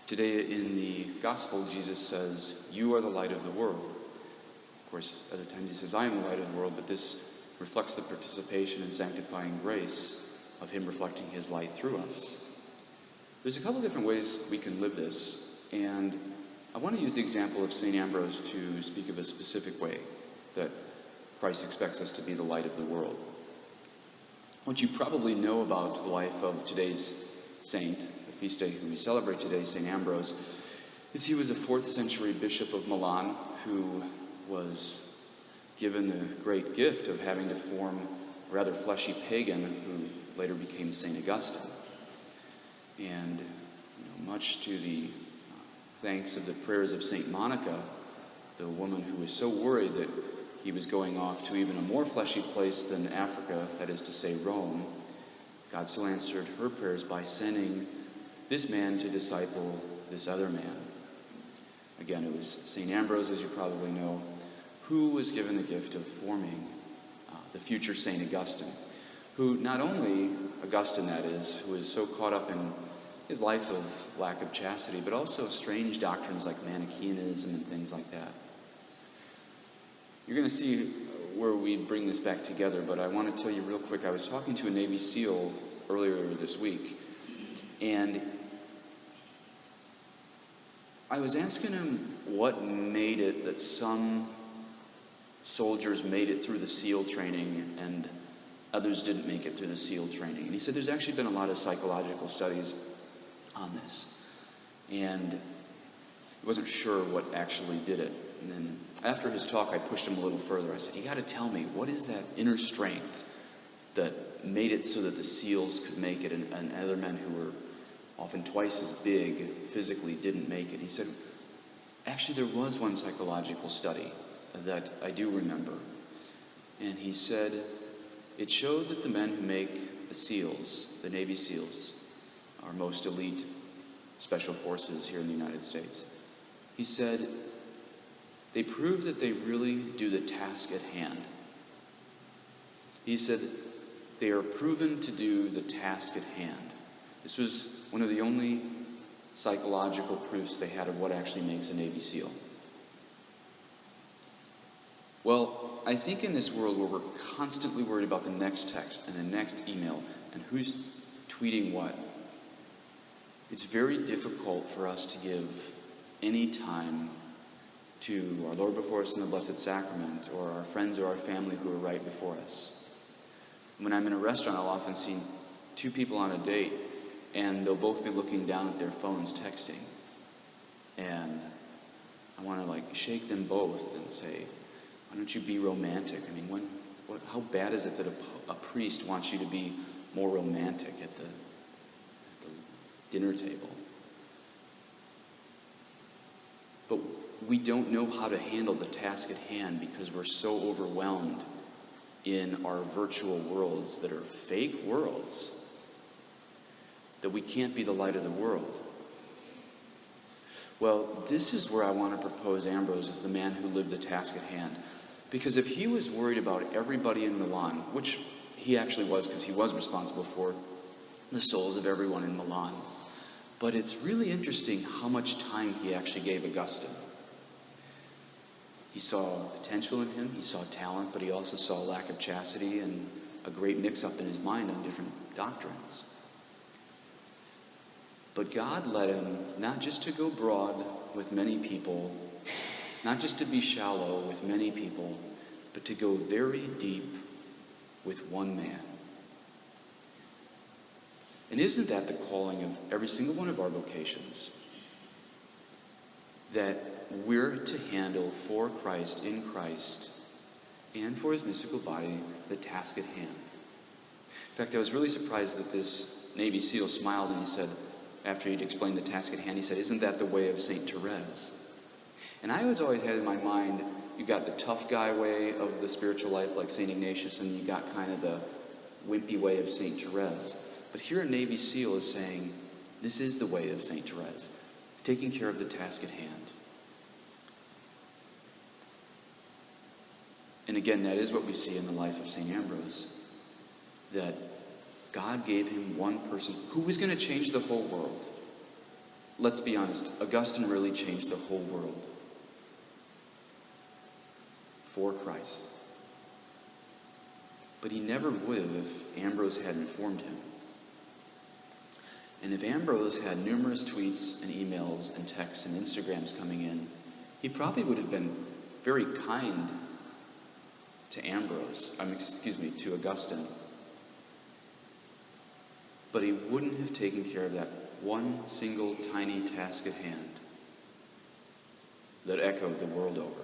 Today in the Gospel, Jesus says, "You are the light of the world." Of course, other times he says, "I am the light of the world," but this reflects the participation in sanctifying grace of him reflecting his light through us. There's a couple different ways we can live this, and I want to use the example of St. Ambrose to speak of a specific way that Christ expects us to be the light of the world. What you probably know about the life of today's saint, the feast day who we celebrate today, St. Ambrose, is he was a 4th century bishop of Milan who was given the great gift of having to form a rather fleshy pagan who later became St. Augustine. And much to the thanks of the prayers of St. Monica, the woman who was so worried that he was going off to even a more fleshy place than Africa, that is to say Rome, God still answered her prayers by sending this man to disciple this other man. Again, it was St. Ambrose, as you probably know, who was given the gift of forming the future St. Augustine, who not only, Augustine that is, who was so caught up in his life of lack of chastity, but also strange doctrines like Manichaeanism and things like that. You're going to see where we bring this back together, but I want to tell you real quick, I was talking to a Navy SEAL earlier this week, and I was asking him what made it that some soldiers made it through the SEAL training and others didn't make it through the SEAL training. And he said there's actually been a lot of psychological studies on this, and he wasn't sure what actually did it. And then after his talk, I pushed him a little further. I said, "You got to tell me, what is that inner strength that made it so that the SEALs could make it and other men who were often twice as big physically didn't make it?" He said, "Actually, there was one psychological study that I do remember." And he said, it showed that the men who make the SEALs, the Navy SEALs, our most elite special forces here in the United States, he said, they prove that they really do the task at hand. He said, they are proven to do the task at hand. This was one of the only psychological proofs they had of what actually makes a Navy SEAL. Well, I think in this world where we're constantly worried about the next text and the next email and who's tweeting what, it's very difficult for us to give any time to our Lord before us in the Blessed Sacrament, or our friends or our family who are right before us. When I'm in a restaurant, I'll often see two people on a date, and they'll both be looking down at their phones texting. And I want to shake them both and say, why don't you be romantic? I mean, how bad is it that a priest wants you to be more romantic at the dinner table? But we don't know how to handle the task at hand because we're so overwhelmed in our virtual worlds that are fake worlds that we can't be the light of the world. Well, this is where I want to propose Ambrose as the man who lived the task at hand. Because if he was worried about everybody in Milan, which he actually was because he was responsible for the souls of everyone in Milan, but it's really interesting how much time he actually gave Augustine. He saw potential in him, he saw talent, but he also saw a lack of chastity and a great mix-up in his mind on different doctrines. But God led him not just to go broad with many people, not just to be shallow with many people, but to go very deep with one man. And isn't that the calling of every single one of our vocations? That we're to handle for Christ, in Christ, and for his mystical body, the task at hand. In fact, I was really surprised that this Navy SEAL smiled and he said, after he'd explained the task at hand, he said, "Isn't that the way of St. Thérèse?" And I always had in my mind, you got the tough guy way of the spiritual life like St. Ignatius, and you got kind of the wimpy way of St. Thérèse. But here a Navy SEAL is saying, this is the way of St. Thérèse, taking care of the task at hand. And again, that is what we see in the life of St. Ambrose, that God gave him one person who was going to change the whole world. let's be honest, Augustine really changed the whole world for Christ. But he never would have if Ambrose hadn't informed him. And if Ambrose had numerous tweets and emails and texts and Instagrams coming in, he probably would have been very kind to Augustine. But he wouldn't have taken care of that one single tiny task at hand that echoed the world over.